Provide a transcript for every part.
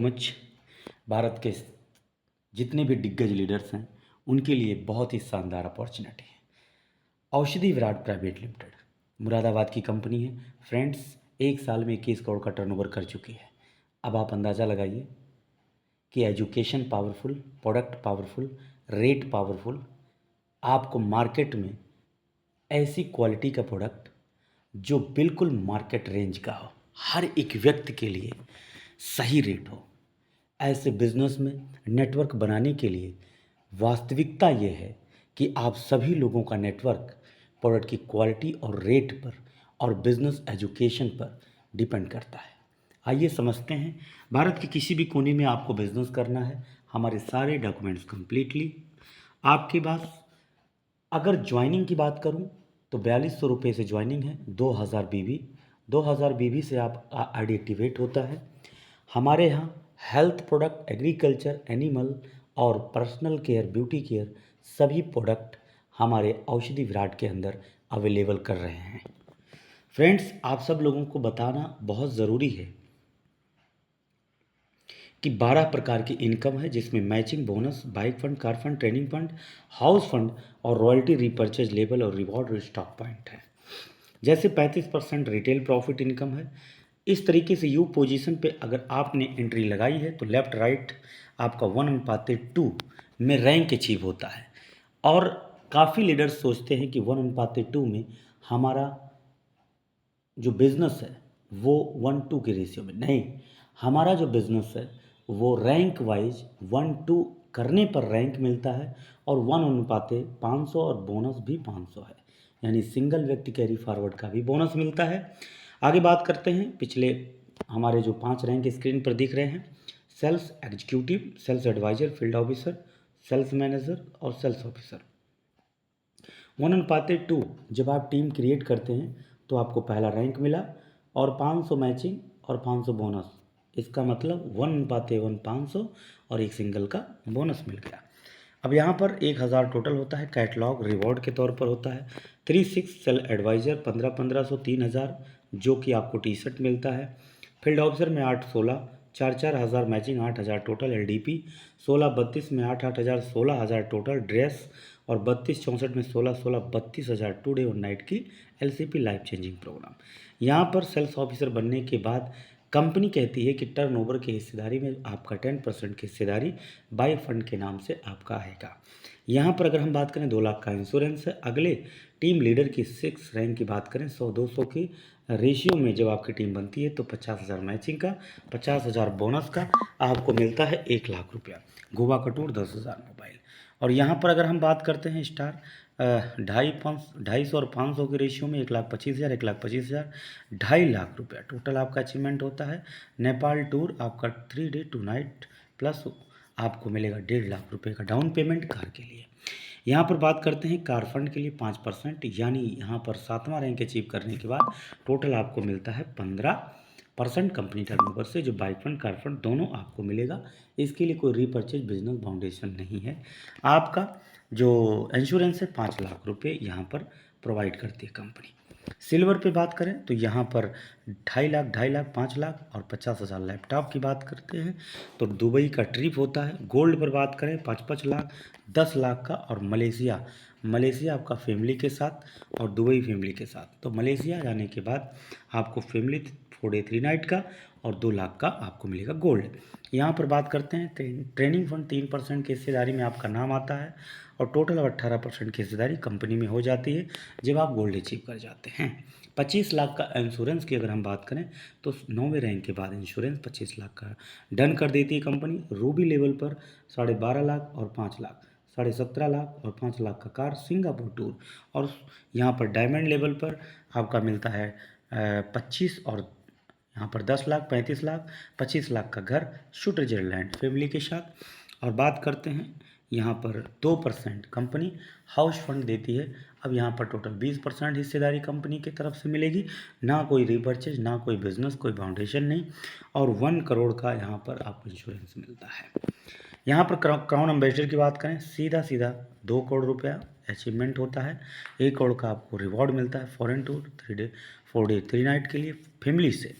Much Bharat के जितने भी दिग्गज लीडर्स हैं उनके लिए बहुत ही शानदार अपॉर्चुनिटी है। औषधि विराट प्राइवेट लिमिटेड मुरादाबाद की कंपनी है। फ्रेंड्स, एक साल में 21 करोड़ का टर्नओवर कर चुकी है। अब आप अंदाज़ा लगाइए कि education powerful, product powerful, rate powerful, आपको मार्केट में ऐसी क्वालिटी का प्रोडक्ट जो बिल्कुल मार्केट रेंज का हो, हर एक व्यक्ति के लिए सही रेट हो। ऐसे बिजनेस में नेटवर्क बनाने के लिए वास्तविकता ये है कि आप सभी लोगों का नेटवर्क प्रोडक्ट की क्वालिटी और रेट पर और बिजनेस एजुकेशन पर डिपेंड करता है। आइए समझते हैं। भारत के किसी भी कोने में आपको बिजनेस करना है, हमारे सारे डॉक्यूमेंट्स कंप्लीटली आपके पास। अगर ज्वाइनिंग की बात करूं तो 4200 रुपये से ज्वाइनिंग है। 2000 बीबी से आप आईडी एक्टिवेट होता है। हमारे यहाँ हेल्थ प्रोडक्ट, एग्रीकल्चर, एनिमल और पर्सनल केयर, ब्यूटी केयर सभी प्रोडक्ट हमारे औषधि विराट के अंदर अवेलेबल कर रहे हैं। फ्रेंड्स, आप सब लोगों को बताना बहुत ज़रूरी है कि 12 प्रकार की इनकम है, जिसमें matching bonus, bike fund, car fund, training fund, house fund और रॉयल्टी, रीपर्चेज लेबल और रिवॉर्ड और स्टॉक पॉइंट है। जैसे 35% रिटेल प्रॉफिट इनकम है। इस तरीके से यू पोजीशन पे अगर आपने एंट्री लगाई है तो लेफ्ट राइट आपका 1:2 में रैंक अचीव होता है। और काफ़ी लीडर्स सोचते हैं कि 1:2 में हमारा जो बिज़नेस है वो 1:2 के रेशियो में नहीं। हमारा जो बिज़नेस है वो रैंक वाइज 1:2 करने पर रैंक मिलता है और 1:500 और बोनस भी 500 है, यानी सिंगल व्यक्ति कैरी फॉरवर्ड का भी बोनस मिलता है। आगे बात करते हैं। पिछले हमारे जो 5 रैंक स्क्रीन पर दिख रहे हैं: sales executive, sales advisor, field officer, sales manager और सेल्स ऑफिसर। 1:2 जब आप टीम क्रिएट करते हैं तो आपको पहला रैंक मिला और 500 मैचिंग और 500 बोनस। इसका मतलब 1:1 500 और एक सिंगल का बोनस मिल गया। अब यहाँ पर 1000 टोटल होता है। कैटलॉग रिवॉर्ड के तौर पर होता है। 36 सेल एडवाइज़र 1500 3000 जो कि आपको टी शर्ट मिलता है। फील्ड ऑफिसर में 8-16 4 हज़ार मैचिंग, 8000 टोटल एलडीपी। 16-32 में 8-8 हज़ार 16,000 टोटल ड्रेस और 32-64 में 16-16 32,000 टू डे और नाइट की एलसीपी लाइफ चेंजिंग प्रोग्राम। यहाँ पर सेल्स ऑफिसर बनने के बाद कंपनी कहती है कि टर्नओवर की हिस्सेदारी में आपका 10% की हिस्सेदारी बाय फंड के नाम से आपका आएगा। यहाँ पर अगर हम बात करें 2 लाख का इंश्योरेंस है। अगले टीम लीडर की 6 रैंक की बात करें 100-200 की रेशियो में जब आपकी टीम बनती है तो 50,000 मैचिंग का, 50,000 बोनस का आपको मिलता है 1 लाख रुपया। गोवा का टूर 10,000 मोबाइल। और यहाँ पर अगर हम बात करते हैं स्टार 250 और 500 के रेशियो में 1,25,000 1,25,000 2.5 लाख रुपया टोटल आपका अचीवमेंट होता है। नेपाल टूर आपका 3 डे 2 नाइट प्लस आपको मिलेगा 1.5 लाख रुपये का डाउन पेमेंट कार के लिए। यहाँ पर बात करते हैं कार फंड के लिए 5%, यानी यहाँ पर 7वां रैंक अचीव करने के बाद टोटल आपको मिलता है 15% कंपनी टर्नओवर से, जो बाइक फंड कार फंड दोनों आपको मिलेगा। इसके लिए कोई रीपर्चेज बिजनेस बाउंडेशन नहीं है। आपका जो इंश्योरेंस है 5 लाख रुपये यहाँ पर प्रोवाइड करती है कंपनी। सिल्वर पे बात करें तो यहाँ पर 2.5 लाख 5 लाख और 50,000 लैपटॉप की बात करते हैं तो दुबई का ट्रिप होता है। गोल्ड पर बात करें 5-5 लाख 10 लाख का, और मलेशिया आपका फैमिली के साथ और दुबई फैमिली के साथ। तो मलेशिया जाने के बाद आपको फैमिली 4 डे 3 नाइट का और 2 लाख का आपको मिलेगा गोल्ड। यहाँ पर बात करते हैं ट्रेनिंग फंड 3% की हिस्सेदारी में आपका नाम आता है और टोटल अब 18% की हिस्सेदारी कंपनी में हो जाती है जब आप गोल्ड अचीव कर जाते हैं। 25 लाख का इंश्योरेंस की अगर हम बात करें तो 9वें रैंक के बाद इंश्योरेंस 25 लाख का डन कर देती है कंपनी। रूबी लेवल पर 12.5 लाख और 5 लाख, 17.5 लाख और 5 लाख का कार सिंगापुर टूर। और यहाँ पर डायमंड लेवल पर आपका मिलता है 25 और यहाँ पर 10 लाख 35 लाख 25 लाख का घर स्विट्जरलैंड फैमिली के साथ। और बात करते हैं यहाँ पर 2% कंपनी हाउस फंड देती है। अब यहाँ पर टोटल 20% हिस्सेदारी कंपनी की तरफ से मिलेगी। ना कोई रीपर्चेज, ना कोई बिजनेस, कोई फाउंडेशन नहीं, और 1 करोड़ का यहाँ पर आपको इंश्योरेंस मिलता है। यहाँ पर क्राउन एम्बेसडर की बात करें सीधा 2 करोड़ रुपया अचीवमेंट होता है। 1 करोड़ का आपको रिवॉर्ड मिलता है फॉरेन टूर 4 डे 3 नाइट के लिए फैमिली से।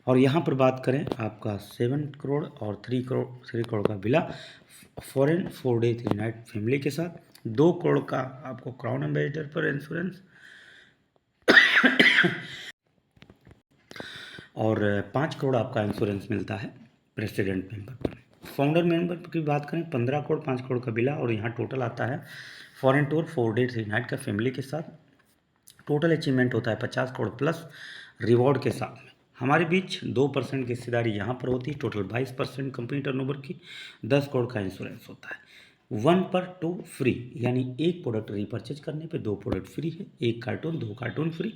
और यहाँ पर बात करें आपका 7 करोड़ और 3 करोड़ का बिला फॉरेन 4 डे 3 नाइट फैमिली के साथ, 2 करोड़ का आपको क्राउन एम्बेसडर पर इंश्योरेंस और 5 करोड़ आपका इंश्योरेंस मिलता है प्रेसिडेंट मेंबर पर। फाउंडर मेंबर की बात करें 15 करोड़ 5 करोड़ का बिला, और यहाँ टोटल आता है फॉरेन टूर 4 डे 3 नाइट का फैमिली के साथ, टोटल अचीवमेंट होता है 50 करोड़ प्लस रिवॉर्ड के साथ में। हमारे बीच 2% की हिस्सेदारी यहाँ पर होती है, टोटल 22% कंपनी टर्नओवर की, 10 करोड़ का इंश्योरेंस होता है। 1 पर 2 फ्री, यानी एक प्रोडक्ट रीपर्चेज करने पे 2 प्रोडक्ट फ्री है, 1 cartoon 2 cartoon free.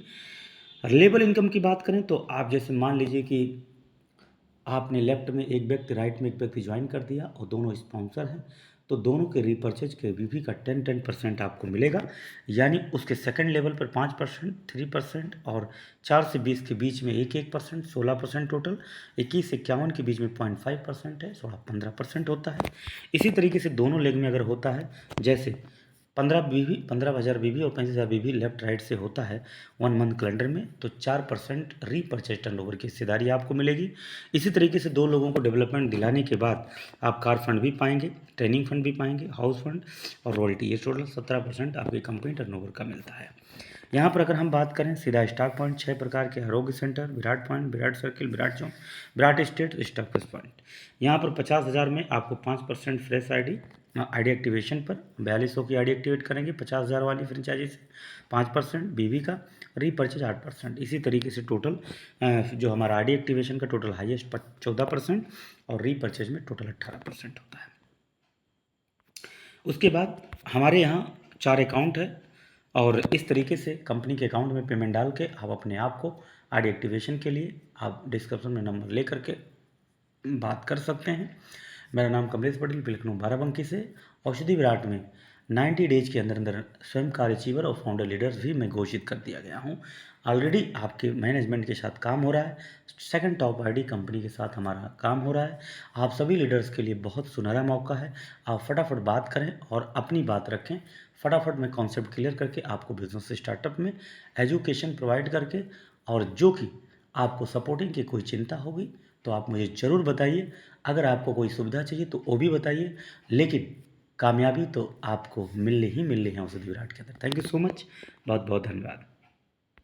Reliable income की बात करें तो आप जैसे मान लीजिए कि आपने लेफ्ट में एक व्यक्ति राइट में एक व्यक्ति ज्वाइन कर दिया और दोनों स्पॉन्सर हैं, तो दोनों के रीपर्चेज के वीवी का 10% आपको मिलेगा, यानी उसके सेकंड लेवल पर 5%, 3% और 4 से 20 के बीच में 1% 16% टोटल, 21 से 51 के बीच में 0.5% है, 15% होता है। इसी तरीके से दोनों लेग में अगर होता है, जैसे 15,000 बीवी और 35,000 बीवी लेफ्ट राइट से होता है 1 मंथ कैलेंडर में, तो 4% रीपर्चेज टर्नओवर की हिस्सेदारी आपको मिलेगी। इसी तरीके से 2 लोगों को डेवलपमेंट दिलाने के बाद आप कार फंड भी पाएंगे, ट्रेनिंग फंड भी पाएंगे, हाउस फंड और रॉयल्टी, ये टोटल 17% आपकी कंपनी टर्नओवर का मिलता है। यहाँ पर अगर हम बात करें सीधा स्टॉक पॉइंट 6 प्रकार के, आरोग्य centre, Virat point, Virat circle, Virat चौक, विराट स्टेट, स्टॉक पॉइंट। यहाँ पर 50,000 में आपको 5% फ्रेश आईडी एक्टिवेशन पर, 4200 की आईडी एक्टिवेट करेंगे 50,000 वाली फ्रेंचाइजी से, 5% बीवी का, रीपर्चेज 8%। इसी तरीके से टोटल जो हमारा आईडी एक्टिवेशन का टोटल हाईएस्ट 14% और रीपर्चेज में टोटल 18% होता है। उसके बाद हमारे यहाँ 4 अकाउंट है, और इस तरीके से कंपनी के अकाउंट में पेमेंट डाल के आप अपने आप को आईडी एक्टिवेशन के लिए आप डिस्क्रिप्शन में नंबर ले करके बात कर सकते हैं। मेरा नाम कमलेश पटेल, लखनऊ बाराबंकी से। औषधि विराट में 90 डेज के अंदर अंदर स्वयं कार अचीवर और फाउंडर लीडर्स भी मैं घोषित कर दिया गया हूँ। ऑलरेडी आपके मैनेजमेंट के साथ काम हो रहा है, सेकंड टॉप आईडी कंपनी के साथ हमारा काम हो रहा है। आप सभी लीडर्स के लिए बहुत सुनहरा मौका है, आप फटाफट बात करें और अपनी बात रखें। फटाफट मैं कॉन्सेप्ट क्लियर करके आपको बिजनेस स्टार्टअप में एजुकेशन प्रोवाइड करके, और जो कि आपको सपोर्टिंग की कोई चिंता होगी तो आप मुझे ज़रूर बताइए। अगर आपको कोई सुविधा चाहिए तो वो भी बताइए, लेकिन कामयाबी तो आपको मिलनी ही मिलनी है औषधि विराट के अंदर। थैंक यू सो मच, बहुत बहुत धन्यवाद।